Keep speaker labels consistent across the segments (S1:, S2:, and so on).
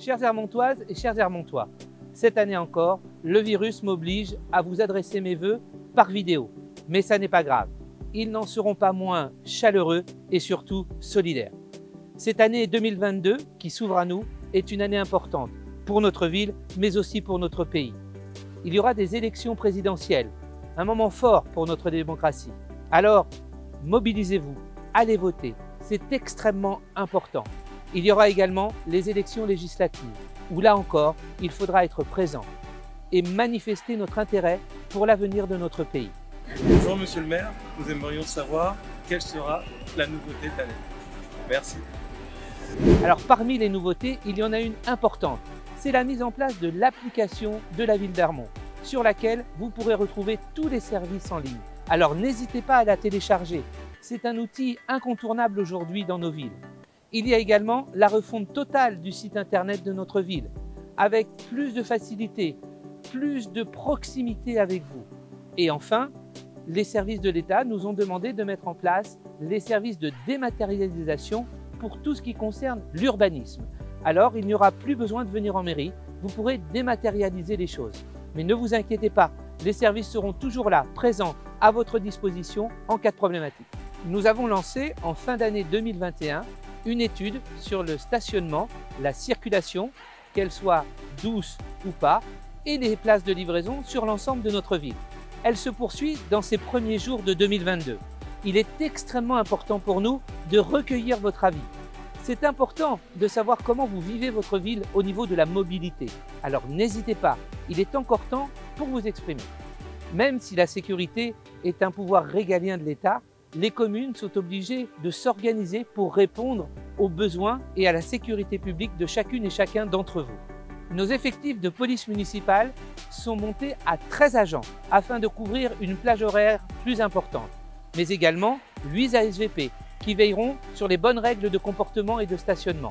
S1: Chères Hermontoises et chers Hermontois, cette année encore, le virus m'oblige à vous adresser mes vœux par vidéo. Mais ça n'est pas grave, ils n'en seront pas moins chaleureux et surtout solidaires. Cette année 2022 qui s'ouvre à nous est une année importante pour notre ville, mais aussi pour notre pays. Il y aura des élections présidentielles, un moment fort pour notre démocratie. Alors, mobilisez-vous, allez voter, c'est extrêmement important. Il y aura également les élections législatives, où là encore, il faudra être présent et manifester notre intérêt pour l'avenir de notre pays.
S2: Bonjour Monsieur le maire, nous aimerions savoir quelle sera la nouveauté de l'année. Merci.
S1: Alors parmi les nouveautés, il y en a une importante. C'est la mise en place de l'application de la ville d'Hermont, sur laquelle vous pourrez retrouver tous les services en ligne. Alors n'hésitez pas à la télécharger, c'est un outil incontournable aujourd'hui dans nos villes. Il y a également la refonte totale du site internet de notre ville, avec plus de facilité, plus de proximité avec vous. Et enfin, les services de l'État nous ont demandé de mettre en place les services de dématérialisation pour tout ce qui concerne l'urbanisme. Alors, il n'y aura plus besoin de venir en mairie, vous pourrez dématérialiser les choses. Mais ne vous inquiétez pas, les services seront toujours là, présents, à votre disposition en cas de problématique. Nous avons lancé en fin d'année 2021 une étude sur le stationnement, la circulation, qu'elle soit douce ou pas, et les places de livraison sur l'ensemble de notre ville. Elle se poursuit dans ces premiers jours de 2022. Il est extrêmement important pour nous de recueillir votre avis. C'est important de savoir comment vous vivez votre ville au niveau de la mobilité. Alors n'hésitez pas, il est encore temps pour vous exprimer. Même si la sécurité est un pouvoir régalien de l'État, les communes sont obligées de s'organiser pour répondre aux besoins et à la sécurité publique de chacune et chacun d'entre vous. Nos effectifs de police municipale sont montés à 13 agents afin de couvrir une plage horaire plus importante, mais également 8 ASVP qui veilleront sur les bonnes règles de comportement et de stationnement.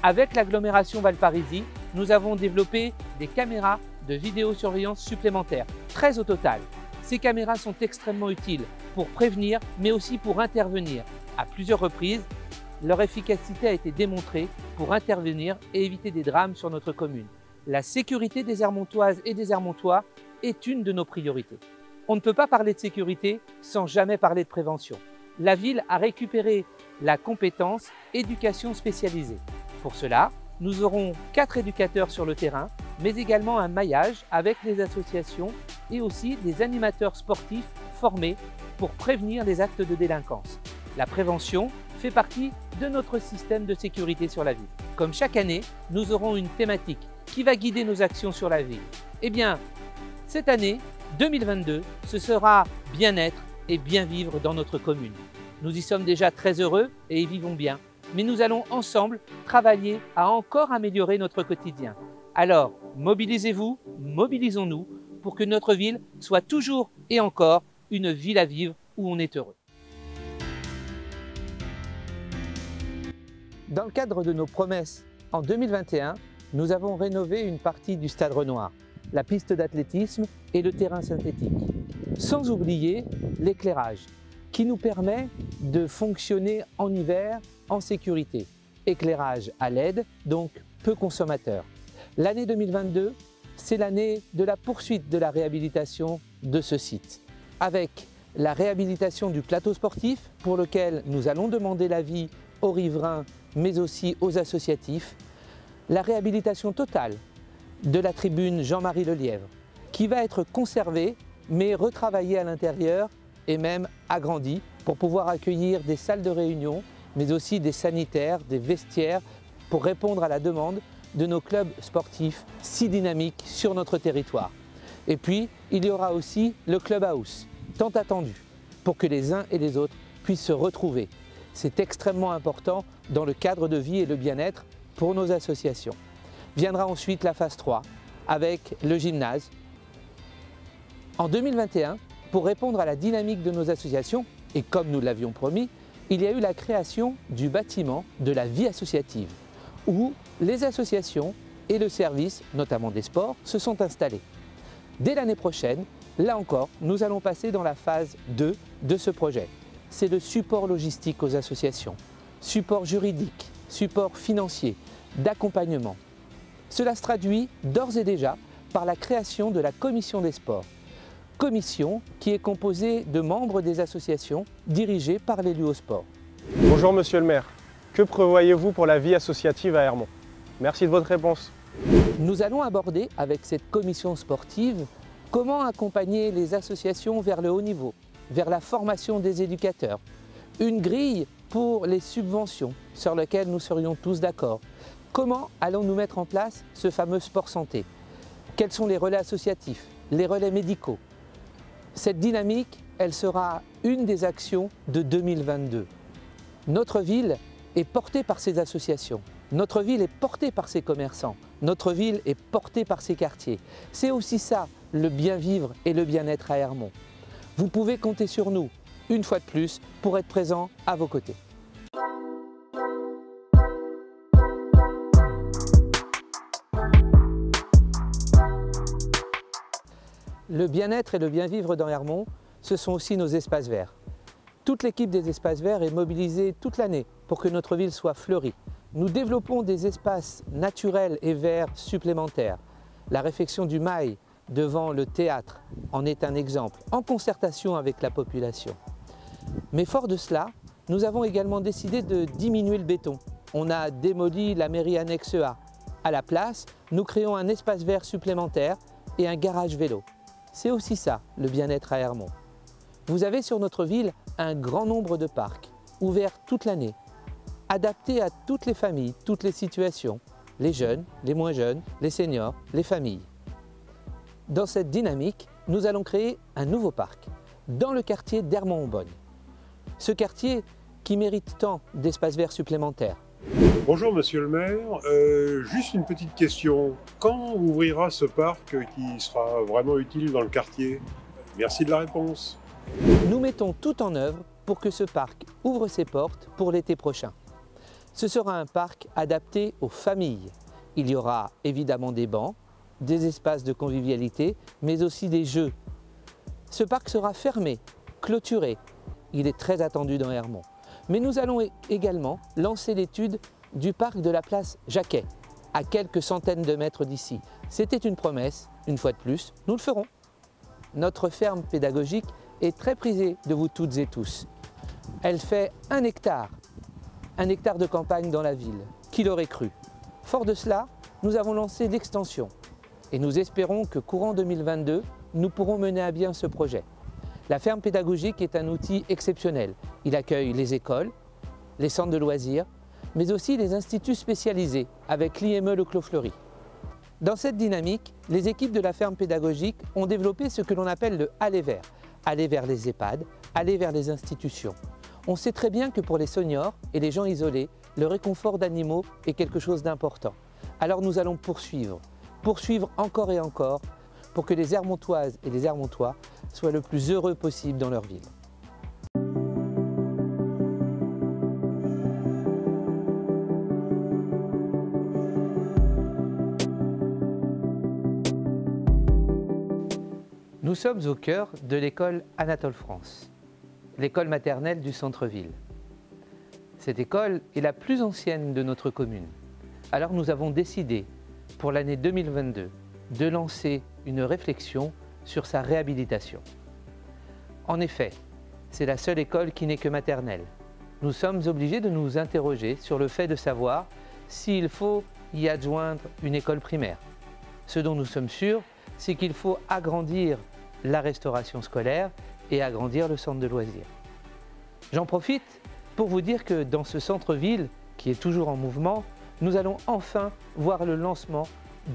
S1: Avec l'agglomération Valparisis, nous avons développé des caméras de vidéosurveillance supplémentaires, 13 au total. Ces caméras sont extrêmement utiles pour prévenir, mais aussi pour intervenir. À plusieurs reprises, leur efficacité a été démontrée pour intervenir et éviter des drames sur notre commune. La sécurité des Hermontoises et des Hermontois est une de nos priorités. On ne peut pas parler de sécurité sans jamais parler de prévention. La ville a récupéré la compétence éducation spécialisée. Pour cela, nous aurons 4 éducateurs sur le terrain, mais également un maillage avec les associations et aussi des animateurs sportifs formés pour prévenir les actes de délinquance. La prévention fait partie de notre système de sécurité sur la ville. Comme chaque année, nous aurons une thématique qui va guider nos actions sur la ville. Eh bien, cette année, 2022, ce sera bien-être et bien vivre dans notre commune. Nous y sommes déjà très heureux et y vivons bien, mais nous allons ensemble travailler à encore améliorer notre quotidien. Alors, mobilisez-vous, mobilisons-nous pour que notre ville soit toujours et encore une ville à vivre où on est heureux. Dans le cadre de nos promesses, en 2021, nous avons rénové une partie du Stade Renoir, la piste d'athlétisme et le terrain synthétique. Sans oublier l'éclairage, qui nous permet de fonctionner en hiver en sécurité. Éclairage à LED, donc peu consommateur. L'année 2022, c'est l'année de la poursuite de la réhabilitation de ce site, avec la réhabilitation du plateau sportif pour lequel nous allons demander l'avis aux riverains mais aussi aux associatifs, la réhabilitation totale de la tribune Jean-Marie Lelièvre qui va être conservée mais retravaillée à l'intérieur et même agrandie pour pouvoir accueillir des salles de réunion mais aussi des sanitaires, des vestiaires pour répondre à la demande de nos clubs sportifs si dynamiques sur notre territoire. Et puis, il y aura aussi le Clubhouse, tant attendu, pour que les uns et les autres puissent se retrouver. C'est extrêmement important dans le cadre de vie et le bien-être pour nos associations. Viendra ensuite la phase 3 avec le gymnase. En 2021, pour répondre à la dynamique de nos associations, et comme nous l'avions promis, il y a eu la création du bâtiment de la vie associative, où les associations et le service, notamment des sports, se sont installés. Dès l'année prochaine, là encore, nous allons passer dans la phase 2 de ce projet. C'est le support logistique aux associations, support juridique, support financier, d'accompagnement. Cela se traduit d'ores et déjà par la création de la commission des sports. Commission qui est composée de membres des associations dirigées par l'élu au sport.
S3: Bonjour Monsieur le maire, que prévoyez-vous pour la vie associative à Ermont? Merci de votre réponse.
S1: Nous allons aborder avec cette commission sportive comment accompagner les associations vers le haut niveau, vers la formation des éducateurs, une grille pour les subventions sur laquelle nous serions tous d'accord. Comment allons-nous mettre en place ce fameux sport santé? Quels sont les relais associatifs, les relais médicaux? Cette dynamique, elle sera une des actions de 2022. Notre ville est portée par ces associations. Notre ville est portée par ses commerçants. Notre ville est portée par ses quartiers. C'est aussi ça, le bien vivre et le bien-être à Ermont. Vous pouvez compter sur nous, une fois de plus, pour être présents à vos côtés. Le bien-être et le bien-vivre dans Ermont, ce sont aussi nos espaces verts. Toute l'équipe des espaces verts est mobilisée toute l'année pour que notre ville soit fleurie. Nous développons des espaces naturels et verts supplémentaires. La réfection du mail devant le théâtre en est un exemple, en concertation avec la population. Mais fort de cela, nous avons également décidé de diminuer le béton. On a démoli la mairie annexe A. À la place, nous créons un espace vert supplémentaire et un garage vélo. C'est aussi ça, le bien-être à Ermont. Vous avez sur notre ville un grand nombre de parcs, ouverts toute l'année, adaptés à toutes les familles, toutes les situations, les jeunes, les moins jeunes, les seniors, les familles. Dans cette dynamique, nous allons créer un nouveau parc, dans le quartier d'Ermont-en-Bonne. Ce quartier qui mérite tant d'espaces verts supplémentaires.
S4: Bonjour Monsieur le maire, juste une petite question. Quand ouvrira ce parc qui sera vraiment utile dans le quartier? Merci de la réponse.
S1: Nous mettons tout en œuvre pour que ce parc ouvre ses portes pour l'été prochain. Ce sera un parc adapté aux familles. Il y aura évidemment des bancs, des espaces de convivialité, mais aussi des jeux. Ce parc sera fermé, clôturé. Il est très attendu dans Ermont. Mais nous allons également lancer l'étude du parc de la place Jacquet, à quelques centaines de mètres d'ici. C'était une promesse, une fois de plus, nous le ferons. Notre ferme pédagogique est très prisée de vous toutes et tous. Elle fait 1 hectare de campagne dans la ville. Qui l'aurait cru? Fort de cela, nous avons lancé l'extension et nous espérons que courant 2022, nous pourrons mener à bien ce projet. La ferme pédagogique est un outil exceptionnel. Il accueille les écoles, les centres de loisirs, mais aussi les instituts spécialisés avec l'IME Le Clos Fleury. Dans cette dynamique, les équipes de la ferme pédagogique ont développé ce que l'on appelle le aller vers. Aller vers les EHPAD, aller vers les institutions. On sait très bien que pour les seniors et les gens isolés, le réconfort d'animaux est quelque chose d'important. Alors nous allons poursuivre encore et encore pour que les Ermontoises et les Ermontois soient le plus heureux possible dans leur ville. Nous sommes au cœur de l'école Anatole France, l'école maternelle du centre-ville. Cette école est la plus ancienne de notre commune. Alors nous avons décidé, pour l'année 2022, de lancer une réflexion sur sa réhabilitation. En effet, c'est la seule école qui n'est que maternelle. Nous sommes obligés de nous interroger sur le fait de savoir s'il faut y adjoindre une école primaire. Ce dont nous sommes sûrs, c'est qu'il faut agrandir la restauration scolaire et agrandir le centre de loisirs. J'en profite pour vous dire que dans ce centre-ville, qui est toujours en mouvement, nous allons enfin voir le lancement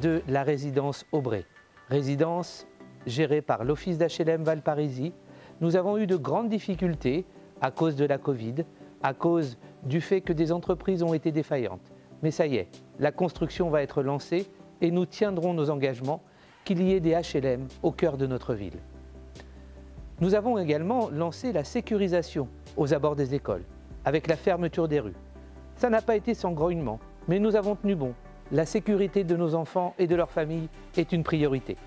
S1: de la résidence Aubray. Résidence gérée par l'Office d'HLM Valparisis. Nous avons eu de grandes difficultés à cause de la Covid, à cause du fait que des entreprises ont été défaillantes. Mais ça y est, la construction va être lancée et nous tiendrons nos engagements qu'il y ait des HLM au cœur de notre ville. Nous avons également lancé la sécurisation aux abords des écoles, avec la fermeture des rues. Ça n'a pas été sans grognement, mais nous avons tenu bon. La sécurité de nos enfants et de leurs familles est une priorité.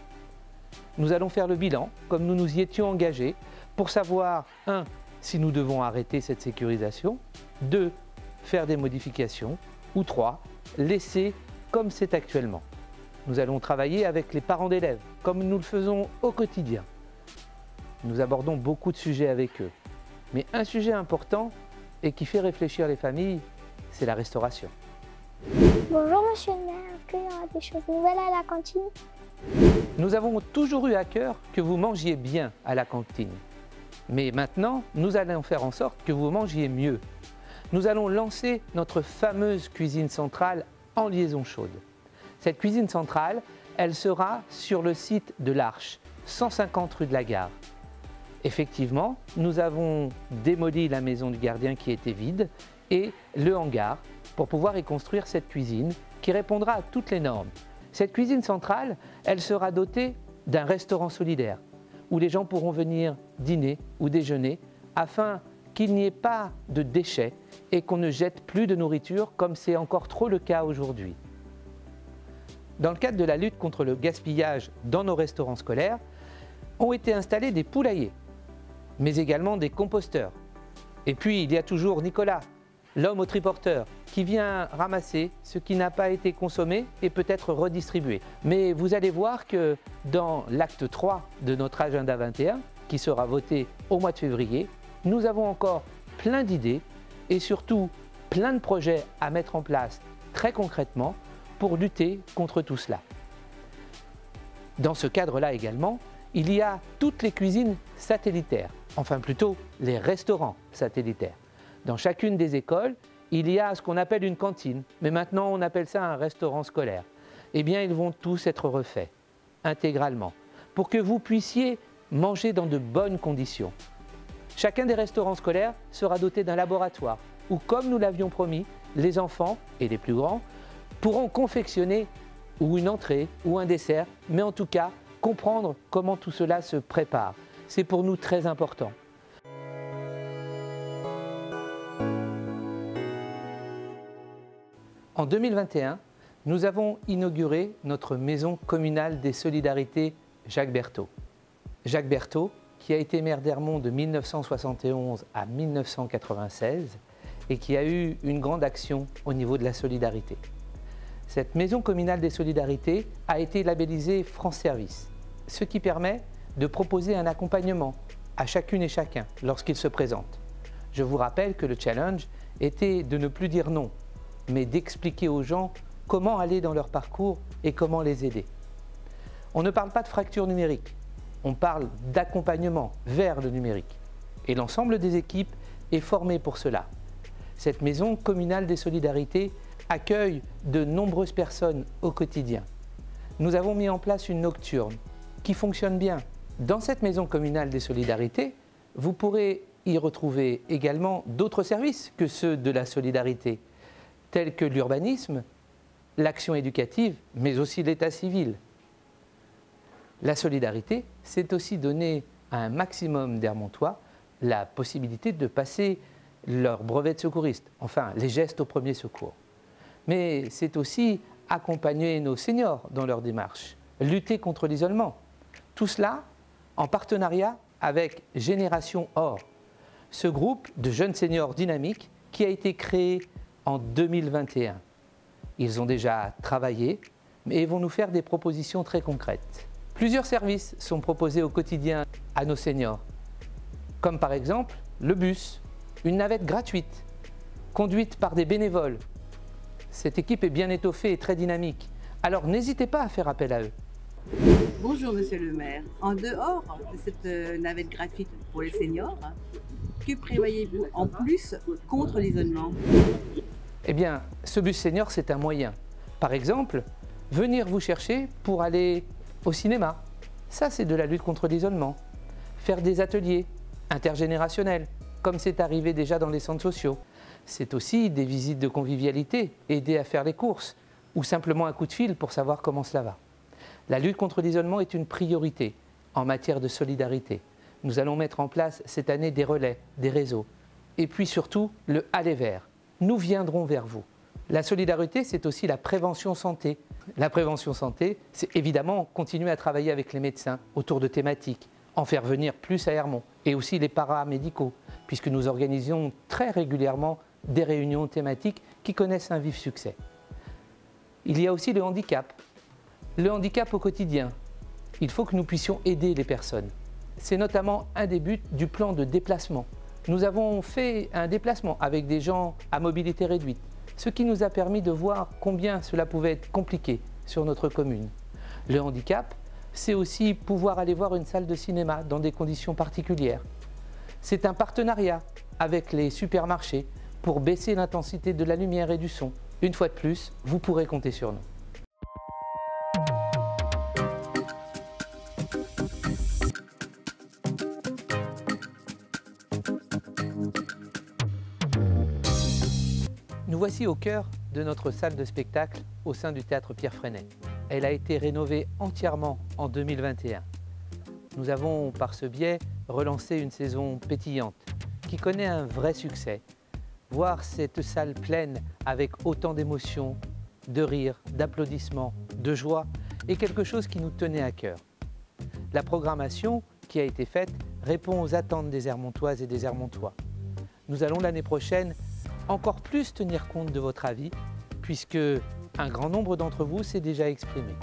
S1: Nous allons faire le bilan, comme nous nous y étions engagés, pour savoir, 1, si nous devons arrêter cette sécurisation, 2, faire des modifications, ou 3, laisser comme c'est actuellement. Nous allons travailler avec les parents d'élèves, comme nous le faisons au quotidien. Nous abordons beaucoup de sujets avec eux. Mais un sujet important et qui fait réfléchir les familles, c'est la restauration.
S5: Bonjour Monsieur le maire, est-ce qu'il y aura des choses nouvelles à la cantine?
S1: Nous avons toujours eu à cœur que vous mangiez bien à la cantine. Mais maintenant, nous allons faire en sorte que vous mangiez mieux. Nous allons lancer notre fameuse cuisine centrale en liaison chaude. Cette cuisine centrale, elle sera sur le site de l'Arche, 150 rue de la Gare. Effectivement, nous avons démoli la maison du gardien qui était vide et le hangar pour pouvoir y construire cette cuisine qui répondra à toutes les normes. Cette cuisine centrale, elle sera dotée d'un restaurant solidaire où les gens pourront venir dîner ou déjeuner afin qu'il n'y ait pas de déchets et qu'on ne jette plus de nourriture comme c'est encore trop le cas aujourd'hui. Dans le cadre de la lutte contre le gaspillage dans nos restaurants scolaires, ont été installés des poulaillers, mais également des composteurs. Et puis il y a toujours Nicolas, l'homme au triporteur, qui vient ramasser ce qui n'a pas été consommé et peut être redistribué. Mais vous allez voir que dans l'acte 3 de notre agenda 21, qui sera voté au mois de février, nous avons encore plein d'idées et surtout plein de projets à mettre en place très concrètement pour lutter contre tout cela. Dans ce cadre-là également, il y a toutes les cuisines satellitaires, enfin plutôt les restaurants satellitaires. Dans chacune des écoles, il y a ce qu'on appelle une cantine, mais maintenant on appelle ça un restaurant scolaire. Eh bien, ils vont tous être refaits, intégralement, pour que vous puissiez manger dans de bonnes conditions. Chacun des restaurants scolaires sera doté d'un laboratoire où, comme nous l'avions promis, les enfants et les plus grands pourront confectionner ou une entrée ou un dessert, mais en tout cas comprendre comment tout cela se prépare. C'est pour nous très important. En 2021, nous avons inauguré notre maison communale des solidarités Jacques Berthaud. Jacques Berthaud, qui a été maire d'Ermont de 1971 à 1996 et qui a eu une grande action au niveau de la solidarité. Cette maison communale des solidarités a été labellisée France Service, ce qui permet de proposer un accompagnement à chacune et chacun lorsqu'il se présente. Je vous rappelle que le challenge était de ne plus dire non, mais d'expliquer aux gens comment aller dans leur parcours et comment les aider. On ne parle pas de fracture numérique, on parle d'accompagnement vers le numérique. Et l'ensemble des équipes est formé pour cela. Cette maison communale des solidarités accueille de nombreuses personnes au quotidien. Nous avons mis en place une nocturne qui fonctionne bien. Dans cette maison communale des solidarités, vous pourrez y retrouver également d'autres services que ceux de la solidarité, tels que l'urbanisme, l'action éducative, mais aussi l'état civil. La solidarité, c'est aussi donner à un maximum d'Ermontois la possibilité de passer leur brevet de secouriste, enfin les gestes au premier secours. Mais c'est aussi accompagner nos seniors dans leur démarche, lutter contre l'isolement. Tout cela en partenariat avec Génération Or, ce groupe de jeunes seniors dynamiques qui a été créé en 2021. Ils ont déjà travaillé et vont nous faire des propositions très concrètes. Plusieurs services sont proposés au quotidien à nos seniors, comme par exemple le bus, une navette gratuite, conduite par des bénévoles. Cette équipe est bien étoffée et très dynamique, alors n'hésitez pas à faire appel à eux.
S6: Bonjour Monsieur le maire. En dehors de cette navette gratuite pour les seniors, que prévoyez-vous en plus contre l'isolement?
S1: Eh bien, ce bus senior, c'est un moyen. Par exemple, venir vous chercher pour aller au cinéma. Ça, c'est de la lutte contre l'isolement. Faire des ateliers intergénérationnels, comme c'est arrivé déjà dans les centres sociaux. C'est aussi des visites de convivialité, aider à faire les courses, ou simplement un coup de fil pour savoir comment cela va. La lutte contre l'isolement est une priorité en matière de solidarité. Nous allons mettre en place cette année des relais, des réseaux. Et puis surtout, le aller vers. Nous viendrons vers vous. La solidarité, c'est aussi la prévention santé. La prévention santé, c'est évidemment continuer à travailler avec les médecins autour de thématiques, en faire venir plus à Ermont, et aussi les paramédicaux, puisque nous organisions très régulièrement des réunions thématiques qui connaissent un vif succès. Il y a aussi le handicap. Le handicap au quotidien. Il faut que nous puissions aider les personnes. C'est notamment un des buts du plan de déplacement. Nous avons fait un déplacement avec des gens à mobilité réduite, ce qui nous a permis de voir combien cela pouvait être compliqué sur notre commune. Le handicap, c'est aussi pouvoir aller voir une salle de cinéma dans des conditions particulières. C'est un partenariat avec les supermarchés pour baisser l'intensité de la lumière et du son. Une fois de plus, vous pourrez compter sur nous. Nous voici au cœur de notre salle de spectacle au sein du théâtre Pierre Freinet. Elle a été rénovée entièrement en 2021. Nous avons par ce biais relancé une saison pétillante qui connaît un vrai succès. Voir cette salle pleine avec autant d'émotions, de rires, d'applaudissements, de joie est quelque chose qui nous tenait à cœur. La programmation qui a été faite répond aux attentes des Hermontoises et des Hermontois. Nous allons l'année prochaine encore plus tenir compte de votre avis, puisque un grand nombre d'entre vous s'est déjà exprimé.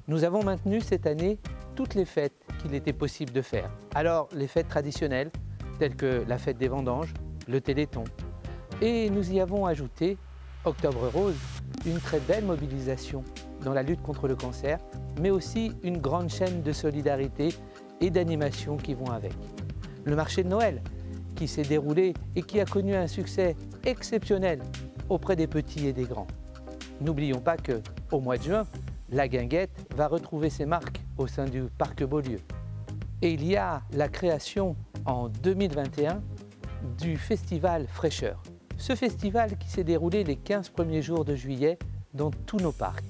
S1: Nous avons maintenu cette année toutes les fêtes qu'il était possible de faire. Alors, les fêtes traditionnelles, telles que la fête des vendanges, le Téléthon, et nous y avons ajouté Octobre Rose, une très belle mobilisation dans la lutte contre le cancer, mais aussi une grande chaîne de solidarité et d'animation qui vont avec. Le marché de Noël, qui s'est déroulé et qui a connu un succès exceptionnel auprès des petits et des grands. N'oublions pas qu'au mois de juin, la guinguette va retrouver ses marques au sein du Parc Beaulieu. Et il y a la création en 2021 du festival Fraîcheur. Ce festival qui s'est déroulé les 15 premiers jours de juillet dans tous nos parcs.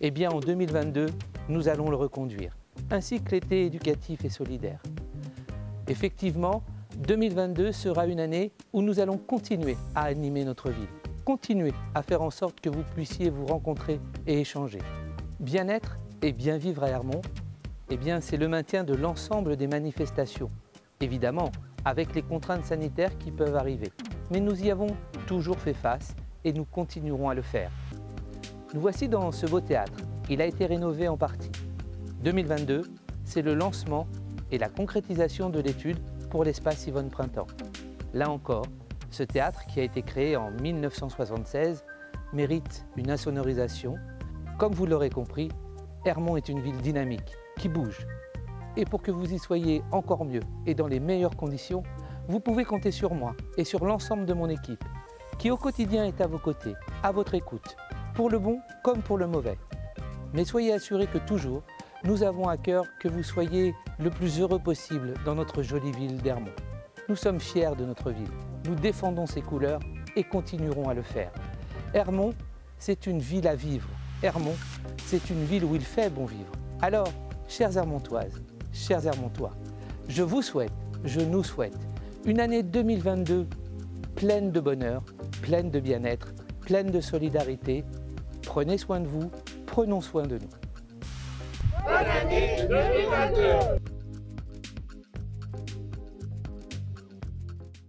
S1: Eh bien en 2022, nous allons le reconduire, ainsi que l'été éducatif et solidaire. Effectivement, 2022 sera une année où nous allons continuer à animer notre ville, continuer à faire en sorte que vous puissiez vous rencontrer et échanger. Bien-être et bien vivre à Hermont, eh bien c'est le maintien de l'ensemble des manifestations, évidemment avec les contraintes sanitaires qui peuvent arriver. Mais nous y avons toujours fait face et nous continuerons à le faire. Nous voici dans ce beau théâtre. Il a été rénové en partie. 2022, c'est le lancement et la concrétisation de l'étude pour l'espace Yvonne Printemps. Là encore, ce théâtre qui a été créé en 1976 mérite une insonorisation. Comme vous l'aurez compris, Hermont est une ville dynamique, qui bouge. Et pour que vous y soyez encore mieux et dans les meilleures conditions, vous pouvez compter sur moi et sur l'ensemble de mon équipe, qui au quotidien est à vos côtés, à votre écoute, pour le bon comme pour le mauvais. Mais soyez assurés que toujours, nous avons à cœur que vous soyez le plus heureux possible dans notre jolie ville d'Hermont. Nous sommes fiers de notre ville, nous défendons ses couleurs et continuerons à le faire. Hermont, c'est une ville à vivre. Hermont, c'est une ville où il fait bon vivre. Alors, chères Hermontoises, chers Hermontois, je vous souhaite, je nous souhaite une année 2022 pleine de bonheur, pleine de bien-être, pleine de solidarité. Prenez soin de vous, prenons soin de nous.
S7: Bonne année 2022!